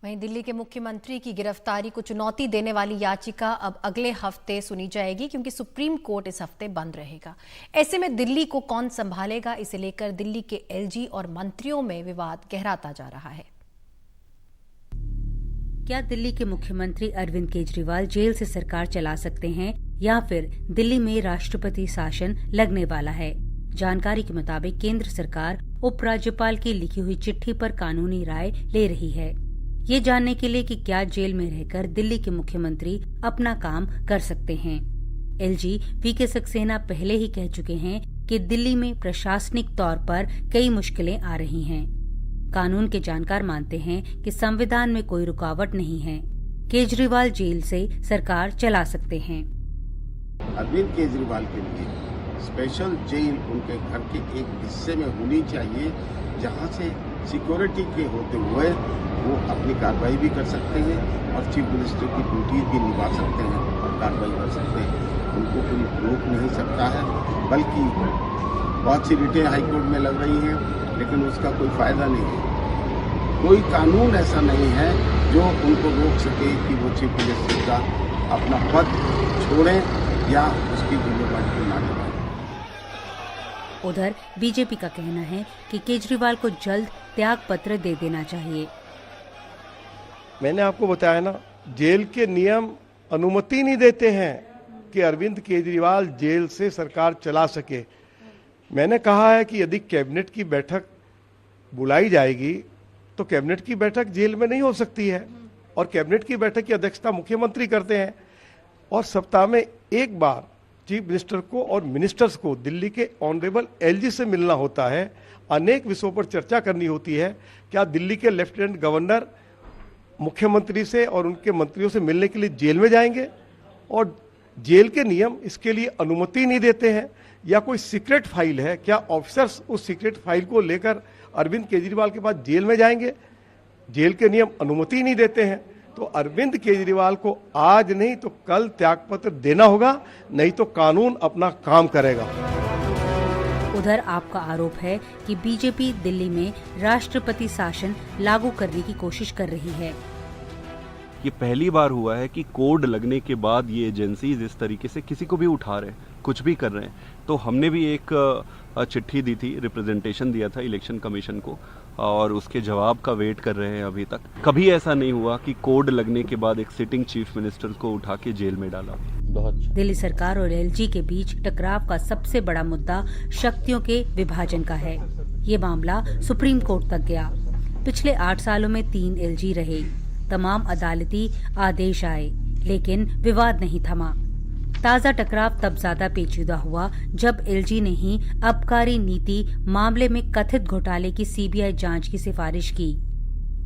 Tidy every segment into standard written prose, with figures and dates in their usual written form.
वहीं दिल्ली के मुख्यमंत्री की गिरफ्तारी को चुनौती देने वाली याचिका अब अगले हफ्ते सुनी जाएगी, क्योंकि सुप्रीम कोर्ट इस हफ्ते बंद रहेगा। ऐसे में दिल्ली को कौन संभालेगा, इसे लेकर दिल्ली के एलजी और मंत्रियों में विवाद गहराता जा रहा है। क्या दिल्ली के मुख्यमंत्री अरविंद केजरीवाल जेल से सरकार चला सकते हैं या फिर दिल्ली में राष्ट्रपति शासन लगने वाला है? जानकारी के मुताबिक केंद्र सरकार उपराज्यपाल की लिखी हुई चिट्ठी पर कानूनी राय ले रही है, ये जानने के लिए कि क्या जेल में रहकर दिल्ली के मुख्यमंत्री अपना काम कर सकते हैं। एलजी वीके सक्सेना पहले ही कह चुके हैं कि दिल्ली में प्रशासनिक तौर पर कई मुश्किलें आ रही हैं। कानून के जानकार मानते हैं कि संविधान में कोई रुकावट नहीं है, केजरीवाल जेल से सरकार चला सकते हैं। अरविंद केजरीवाल के लिए स्पेशल जेल उनके घर के एक हिस्से में होनी चाहिए, जहां से सिक्योरिटी के होते हुए वो अपनी कार्रवाई भी कर सकते हैं और चीफ मिनिस्टर की ड्यूटी भी निभा सकते हैं और कार्रवाई कर सकते हैं। उनको कोई रोक नहीं सकता है, बल्कि बहुत सी रिटें हाईकोर्ट में लग रही हैं, लेकिन उसका कोई फायदा नहीं है। कोई कानून ऐसा नहीं है जो उनको रोक सके कि वो चीफ मिनिस्टर का अपना पद छोड़ें या उसकी जिम्मेदारी को ना निभाएं। उधर बीजेपी का कहना है कि केजरीवाल को जल्द त्याग पत्र दे देना चाहिए। मैंने आपको बताया ना, जेल के नियम अनुमति नहीं देते हैं कि अरविंद केजरीवाल जेल से सरकार चला सके। मैंने कहा है कि यदि कैबिनेट की बैठक बुलाई जाएगी तो कैबिनेट की बैठक जेल में नहीं हो सकती है, और कैबिनेट की बैठक की अध्यक्षता मुख्यमंत्री करते हैं, और सप्ताह में एक बार चीफ मिनिस्टर को और मिनिस्टर्स को दिल्ली के ऑनरेबल एलजी से मिलना होता है। अनेक विषयों पर चर्चा करनी होती है। क्या दिल्ली के लेफ्टिनेंट गवर्नर मुख्यमंत्री से और उनके मंत्रियों से मिलने के लिए जेल में जाएंगे? और जेल के नियम इसके लिए अनुमति नहीं देते हैं। या कोई सीक्रेट फाइल है, क्या ऑफिसर्स उस सीक्रेट फाइल को लेकर अरविंद केजरीवाल के पास जेल में जाएंगे? जेल के नियम अनुमति नहीं देते हैं। तो अरविंद केजरीवाल को आज नहीं तो कल त्यागपत्र देना होगा, नहीं तो कानून अपना काम करेगा। उधर आपका आरोप है कि बीजेपी दिल्ली में राष्ट्रपति शासन लागू करने की कोशिश कर रही है। ये पहली बार हुआ है कि कोड लगने के बाद ये एजेंसीज इस तरीके से किसी को भी उठा रहे हैं, कुछ भी कर रहे हैं। तो हमने भी एक चिट्ठी दी थी, रिप्रेजेंटेशन दिया था इलेक्शन कमीशन को, और उसके जवाब का वेट कर रहे हैं अभी तक। कभी ऐसा नहीं हुआ कि कोड लगने के बाद एक सिटिंग चीफ मिनिस्टर को उठा के जेल में डाला। दिल्ली सरकार और एलजी के बीच टकराव का सबसे बड़ा मुद्दा शक्तियों के विभाजन का है। ये मामला सुप्रीम कोर्ट तक गया। पिछले 8 सालों में 3 एलजी रहे, तमाम अदालती आदेश आए, लेकिन विवाद नहीं थमा। ताजा टकराव तब ज्यादा पेचीदा हुआ जब एलजी ने ही आबकारी नीति मामले में कथित घोटाले की सीबीआई जांच की सिफारिश की।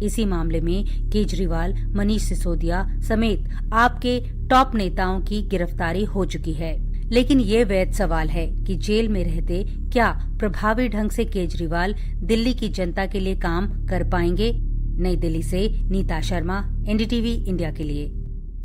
इसी मामले में केजरीवाल, मनीष सिसोदिया समेत आपके टॉप नेताओं की गिरफ्तारी हो चुकी है। लेकिन ये वैध सवाल है कि जेल में रहते क्या प्रभावी ढंग से केजरीवाल दिल्ली की जनता के लिए काम कर पाएंगे? नई दिल्ली से नीता शर्मा, एनडीटीवी इंडिया के लिए।